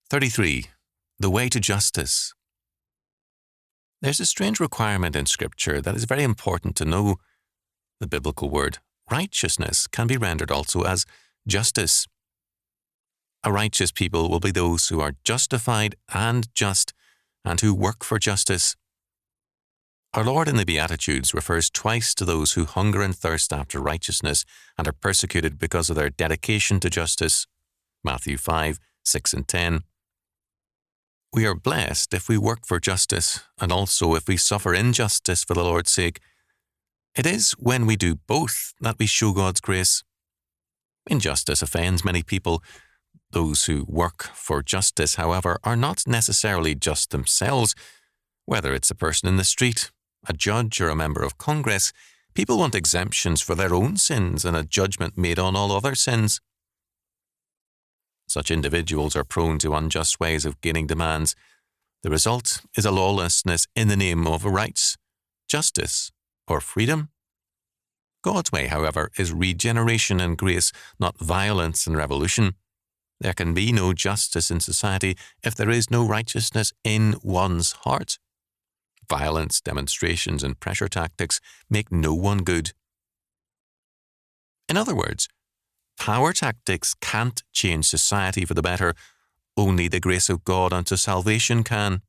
33. The way to justice. There's a strange requirement in Scripture that is very important to know. The biblical word righteousness can be rendered also as justice. A righteous people will be those who are justified and just, and who work for justice. Our Lord in the Beatitudes refers twice to those who hunger and thirst after righteousness and are persecuted because of their dedication to justice. Matthew 5, 6 and 10. We are blessed if we work for justice, and also if we suffer injustice for the Lord's sake. It is when we do both that we show God's grace. Injustice offends many people. Those who work for justice, however, are not necessarily just themselves. Whether it's a person in the street, a judge, or a member of Congress, people want exemptions for their own sins and a judgment made on all other sins. Such individuals are prone to unjust ways of gaining demands. The result is a lawlessness in the name of rights, justice, or freedom. God's way, however, is regeneration and grace, not violence and revolution. There can be no justice in society if there is no righteousness in one's heart. Violence, demonstrations, and pressure tactics make no one good. In other words, power tactics can't change society for the better. Only the grace of God unto salvation can.